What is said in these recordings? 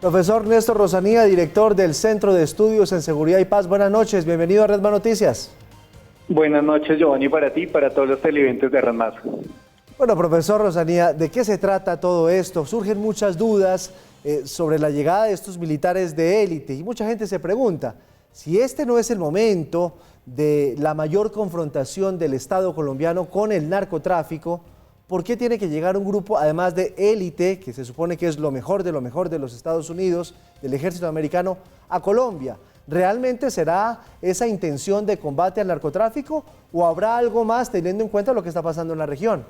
Profesor Néstor Rosanía, director del Centro de Estudios en Seguridad y Paz. Buenas noches, bienvenido a Red Más Noticias. Buenas noches, Giovanni, para ti y para todos los televidentes de Red Más. Bueno, profesor Rosanía, ¿de qué se trata todo esto? Surgen muchas dudas sobre la llegada de estos militares de élite y mucha gente se pregunta si este no es el momento de la mayor confrontación del Estado colombiano con el narcotráfico. ¿Por qué tiene que llegar un grupo, además de élite, que se supone que es lo mejor de los Estados Unidos, del ejército americano, a Colombia? ¿Realmente será esa intención de combate al narcotráfico o habrá algo más teniendo en cuenta lo que está pasando en la región?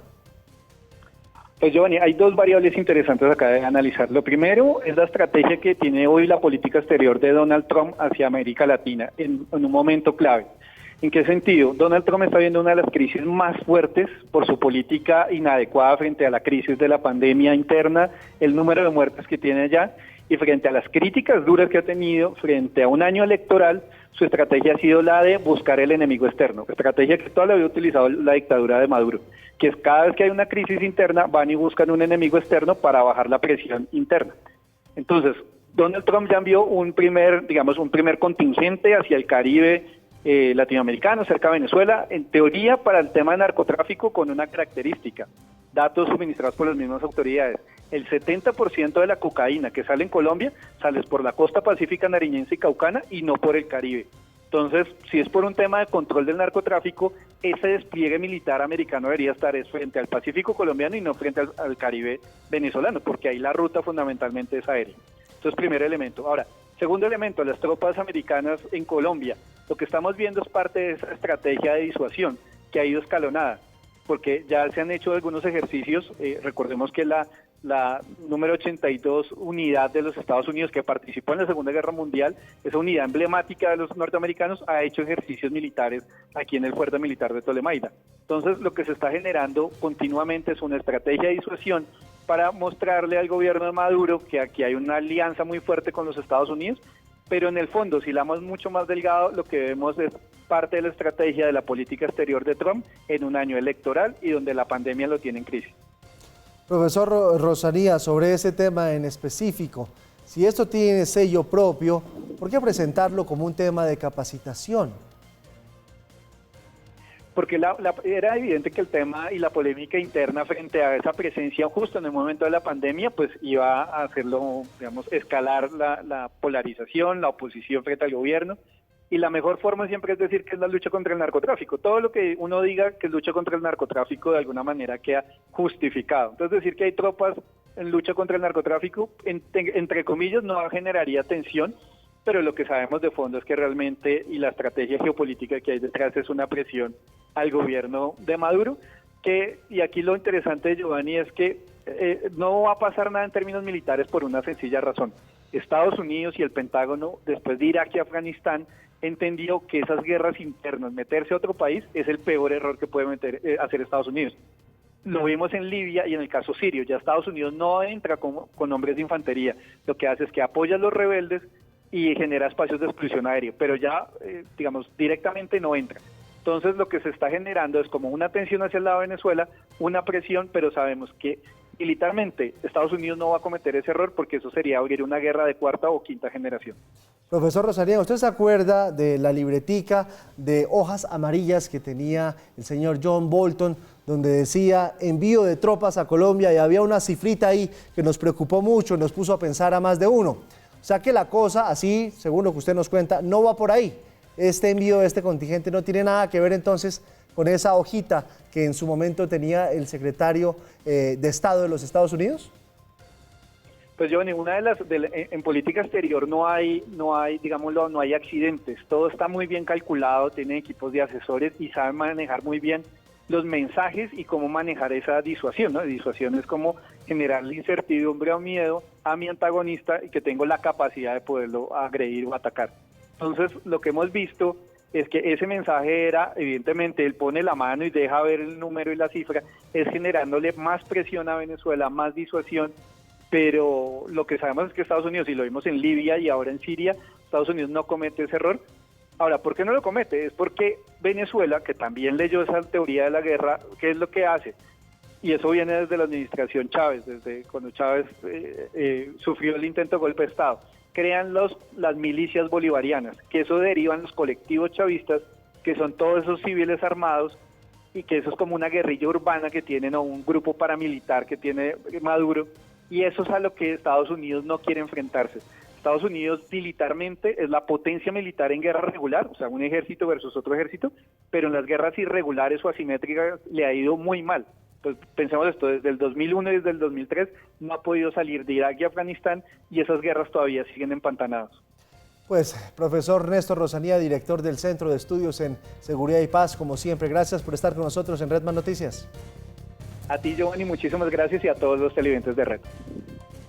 Pues Giovanni, hay dos variables interesantes acá de analizar. Lo primero es la estrategia que tiene hoy la política exterior de Donald Trump hacia América Latina en un momento clave. ¿En qué sentido? Donald Trump está viendo una de las crisis más fuertes por su política inadecuada frente a la crisis de la pandemia interna, el número de muertes que tiene allá, y frente a las críticas duras que ha tenido frente a un año electoral, su estrategia ha sido la de buscar el enemigo externo, estrategia que toda la había utilizado la dictadura de Maduro, que es cada vez que hay una crisis interna van y buscan un enemigo externo para bajar la presión interna. Entonces, Donald Trump ya envió un primer contingente hacia el Caribe latinoamericano, cerca de Venezuela, en teoría para el tema de narcotráfico con una característica, datos suministrados por las mismas autoridades. El 70% de la cocaína que sale en Colombia sale por la costa pacífica nariñense y caucana y no por el Caribe. Entonces, si es por un tema de control del narcotráfico, ese despliegue militar americano debería estar frente al Pacífico colombiano y no frente al Caribe venezolano, porque ahí la ruta fundamentalmente es aérea. Entonces, primer elemento. Ahora, segundo elemento, las tropas americanas en Colombia. Lo que estamos viendo es parte de esa estrategia de disuasión que ha ido escalonada, porque ya se han hecho algunos ejercicios, recordemos que la número 82 unidad de los Estados Unidos que participó en la Segunda Guerra Mundial, esa unidad emblemática de los norteamericanos, ha hecho ejercicios militares aquí en el fuerte militar de Tolemaida. Entonces, lo que se está generando continuamente es una estrategia de disuasión para mostrarle al gobierno de Maduro que aquí hay una alianza muy fuerte con los Estados Unidos, pero en el fondo, si la hilamos mucho más delgado, lo que vemos es parte de la estrategia de la política exterior de Trump en un año electoral y donde la pandemia lo tiene en crisis. Profesor Rosanía, sobre ese tema en específico, si esto tiene sello propio, ¿por qué presentarlo como un tema de capacitación? Porque era evidente que el tema y la polémica interna frente a esa presencia justo en el momento de la pandemia, pues iba a hacerlo, digamos, escalar la polarización, la oposición frente al gobierno. Y la mejor forma siempre es decir que es la lucha contra el narcotráfico. Todo lo que uno diga que es lucha contra el narcotráfico de alguna manera queda justificado. Entonces decir que hay tropas en lucha contra el narcotráfico, entre comillas, no generaría tensión, pero lo que sabemos de fondo es que realmente, y la estrategia geopolítica que hay detrás es una presión al gobierno de Maduro, y aquí lo interesante de Giovanni es que no va a pasar nada en términos militares por una sencilla razón. Estados Unidos y el Pentágono, después de Irak y Afganistán, entendió que esas guerras internas, meterse a otro país, es el peor error que puede hacer Estados Unidos. Lo vimos en Libia y en el caso sirio. Ya Estados Unidos no entra con hombres de infantería. Lo que hace es que apoya a los rebeldes y genera espacios de exclusión aérea, pero ya, digamos, directamente no entra. Entonces lo que se está generando es como una tensión hacia el lado de Venezuela, una presión, pero sabemos que militarmente Estados Unidos no va a cometer ese error porque eso sería abrir una guerra de cuarta o quinta generación. Profesor Rosanía, ¿usted se acuerda de la libretica de hojas amarillas que tenía el señor John Bolton, donde decía envío de tropas a Colombia y había una cifrita ahí que nos preocupó mucho, nos puso a pensar a más de uno? O sea que la cosa, así, según lo que usted nos cuenta, no va por ahí. Este envío de este contingente no tiene nada que ver entonces con esa hojita que en su momento tenía el secretario de Estado de los Estados Unidos. Pues yo, ninguna en política exterior no hay, digámoslo, no hay accidentes. Todo está muy bien calculado, tienen equipos de asesores y saben manejar muy bien los mensajes y cómo manejar esa disuasión, ¿no? Disuasión es como generarle incertidumbre o miedo a mi antagonista y que tengo la capacidad de poderlo agredir o atacar. Entonces, lo que hemos visto es que ese mensaje era, evidentemente, él pone la mano y deja ver el número y la cifra, es generándole más presión a Venezuela, más disuasión, pero lo que sabemos es que Estados Unidos, y lo vimos en Libia y ahora en Siria, Estados Unidos no comete ese error. Ahora, ¿por qué no lo comete? Es porque Venezuela, que también leyó esa teoría de la guerra, ¿qué es lo que hace? y eso viene desde la administración Chávez, desde cuando Chávez sufrió el intento de golpe de Estado. Crean las milicias bolivarianas, que eso derivan los colectivos chavistas, que son todos esos civiles armados, y que eso es como una guerrilla urbana que tienen, o un grupo paramilitar que tiene Maduro, y eso es a lo que Estados Unidos no quiere enfrentarse. Estados Unidos militarmente es la potencia militar en guerra regular, o sea, un ejército versus otro ejército, pero en las guerras irregulares o asimétricas le ha ido muy mal. Pues pensemos esto, desde el 2001 y desde el 2003 no ha podido salir de Irak y Afganistán, y esas guerras todavía siguen empantanadas. Pues, profesor Néstor Rosanía, director del Centro de Estudios en Seguridad y Paz, como siempre, gracias por estar con nosotros en Redman Noticias. A ti, Giovanni, muchísimas gracias, y a todos los televidentes de Red.